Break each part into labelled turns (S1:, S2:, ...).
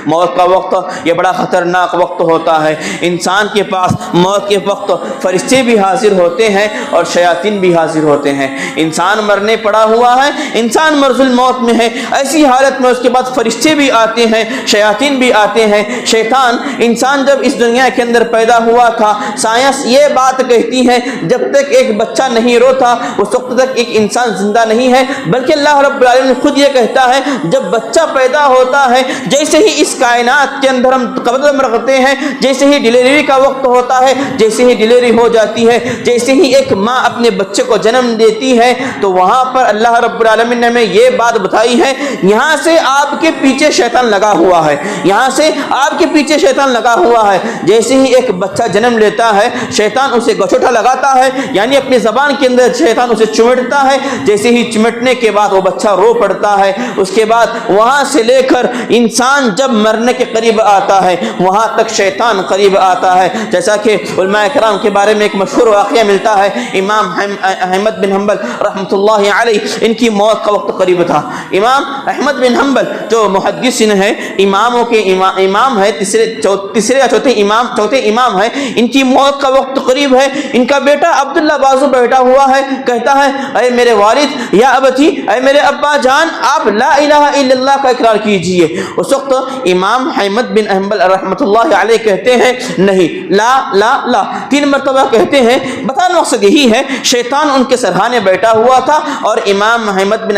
S1: موت کا وقت یہ بڑا خطرناک وقت ہوتا ہے. انسان کے پاس موت کے وقت فرشتے بھی حاضر ہوتے ہیں اور شیاطین بھی حاضر ہوتے ہیں. انسان مرنے پڑا ہوا ہے, انسان مرض الموت میں ہے, ایسی حالت میں اس کے بعد فرشتے بھی آتے ہیں, شیاطین بھی آتے ہیں. شیطان انسان جب اس دنیا کے اندر پیدا ہوا تھا, سائنس یہ بات کہتی ہے جب تک ایک بچہ نہیں روتا اس وقت تک ایک انسان زندہ نہیں ہے, بلکہ اللہ رب العالمین خود یہ کہتا ہے جب بچہ پیدا ہوتا ہے, جیسے ہی اس کائنات کے اندر ہم قدم رکھتے ہیں, جیسے ہی ڈلیوری کا وقت ہوتا ہے, جیسے ہی ڈلیوری ہو جاتی ہے, جیسے ہی ایک ماں اپنے بچے کو جنم دیتی ہے, تو وہاں پر اللہ رب العالمین نے ہمیں یہ بات بتائی ہے یہاں سے آپ کے پیچھے شیطان لگا ہوا ہے, یہاں سے آپ کے پیچھے شیطان لگا ہوا ہے. جیسے ہی ایک بچہ جنم لیتا ہے شیطان اسے گچھوٹا لگاتا ہے, یعنی اپنی زبان کے اندر شیطان اسے چمٹتا ہے. جیسے ہی چمٹنے کے بعد وہ بچہ رو پڑتا ہے, اس کے بعد وہاں سے لے کر انسان جب مرنے کے قریب آتا ہے وہاں تک شیطان قریب آتا ہے. جیسا کہ علماء کرام کے بارے میں ایک مشہور واقعہ ملتا ہے, امام احمد بن حنبل رحمۃ اللہ علیہ, ان کی موت کا وقت قریب تھا. امام احمد بن حنبل جو محدثین ہے, اماموں کے امام ہے, تیسرے یا چوتھے امام ہے, ان کی موت کا وقت قریب ہے. ان کا بیٹا عبداللہ بازو بیٹھا ہوا ہے, کہتا ہے اے میرے والد یا ابتی, اے میرے ابا جان, آپ لا الہ الا اللہ کا اقرار کیجئے. اس وقت امام احمد بن حنبل رحمۃ اللہ علیہ کہتے ہیں نہیں, لا لا لا, 3 مرتبہ کہتے ہیں. بتانا مقصد یہی ہے شیطان ان کے سرحانے بیٹھا ہوا تھا اور امام احمد بن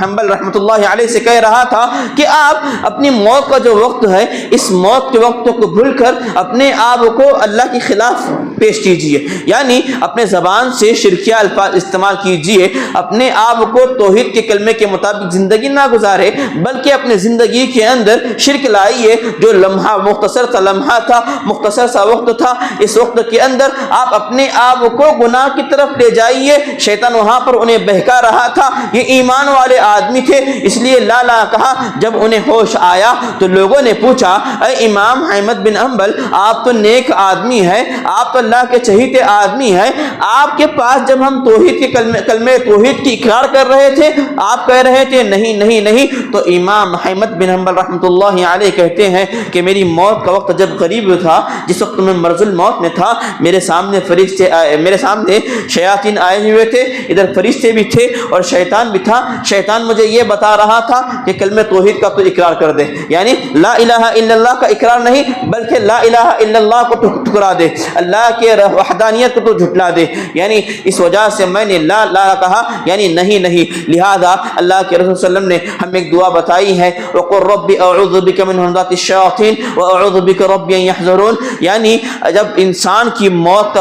S1: حنبل رحمۃ اللہ علیہ سے کہہ رہا تھا کہ آپ اپنی موت کا جو وقت ہے اس موت کے وقت کو بھول کر اپنے آپ کو اللہ کے خلاف پیش کیجئے, یعنی اپنے زبان سے شرکیہ الفاظ استعمال کیجئے, اپنے آپ کو توحید کے کلمے کے مطابق زندگی نہ گزارے بلکہ اپنے زندگی کے اندر شرک لائیے. جو لمحہ مختصر سا لمحہ تھا, مختصر سا وقت تھا, اس وقت کے اندر آپ اپنے آپ کو گناہ کی طرف لے جائیے. شیطان وہاں پر انہیں بہکا رہا تھا, یہ ایمان والے آدمی تھے اس لیے لا لا کہا. جب انہیں ہوش آیا تو لوگوں نے پوچھا اے امام احمد بن حنبل, آپ تو نیک آدمی ہیں, آپ تو اللہ کے چہیتے آدمی ہیں, آپ کے پاس جب ہم توحید کے کلمے توحید کی اقرار کر رہے تھے آپ کہہ رہے تھے نہیں نہیں نہیں. تو امام احمد بن حنبل رحمۃ اللہ علیہ کہتے ہیں کہ میری موت کا وقت جب قریب تھا, جس وقت میں مرض الموت میں تھا, میرے سامنے فرشتے آئے, میرے سامنے شیاطین آئے ہوئے تھے, ادھر فرشتے بھی تھے اور شیطان بھی تھا. شیطان مجھے یہ بتا رہا تھا کہ کلمہ توحید کا تو اقرار کر دے, یعنی لا الہ الا اللہ کا اقرار نہیں بلکہ لا الہ الا اللہ کو ٹھکرا دے, اللہ کے وحدانیت کو تو جھٹلا دے. یعنی اس وجہ سے میں نے لا لا کہا, یعنی نہیں نہیں. لہذا اللہ کے رسول صلی اللہ علیہ وسلم نے ہمیں ایک دعا بتائی ہے, وقل رب اعوذ بک من همزات الشیاطین واعوذ بک رب ان یحضرون. یعنی جب انسان کی موت کا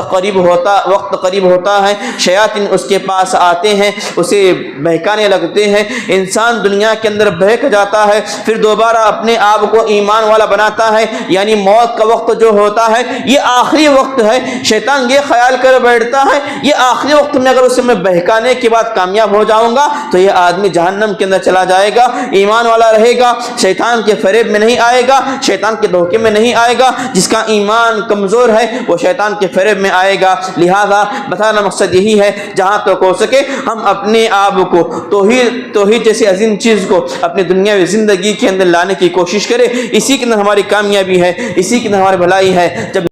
S1: وقت قریب ہوتا ہے, شیاطین اس کے پاس آتے ہیں, اسے بہکانے لگتے ہیں, انسان دنیا کے اندر بہک جاتا ہے, پھر دوبارہ اپنے آپ کو ایمان والا بناتا ہے. یعنی موت کا وقت جو ہوتا ہے یہ آخری وقت ہے. شیطان یہ خیال کر بیٹھتا ہے یہ آخری وقت میں اگر اسے میں بہکانے کے بعد کامیاب ہو جاؤں گا تو یہ آدمی جہنم کے اندر چلا جائے گا, ایمان والا رہے گا, شیطان کے فریب میں نہیں آئے گا, شیطان کے دھوکے میں نہیں آئے گا. جس کا ایمان کمزور ہے وہ شیطان کے فریب میں آئے گا. لہذا بتانا مقصد یہی ہے جہاں تک ہو سکے ہم اپنے آپ کو توحید جیسی عظیم چیز کو اپنی دنیاوی زندگی کے اندر لانے کی کوشش کریں. اسی کے اندر ہماری کامیابی ہے, اسی کے اندر ہماری بھلائی ہے. جب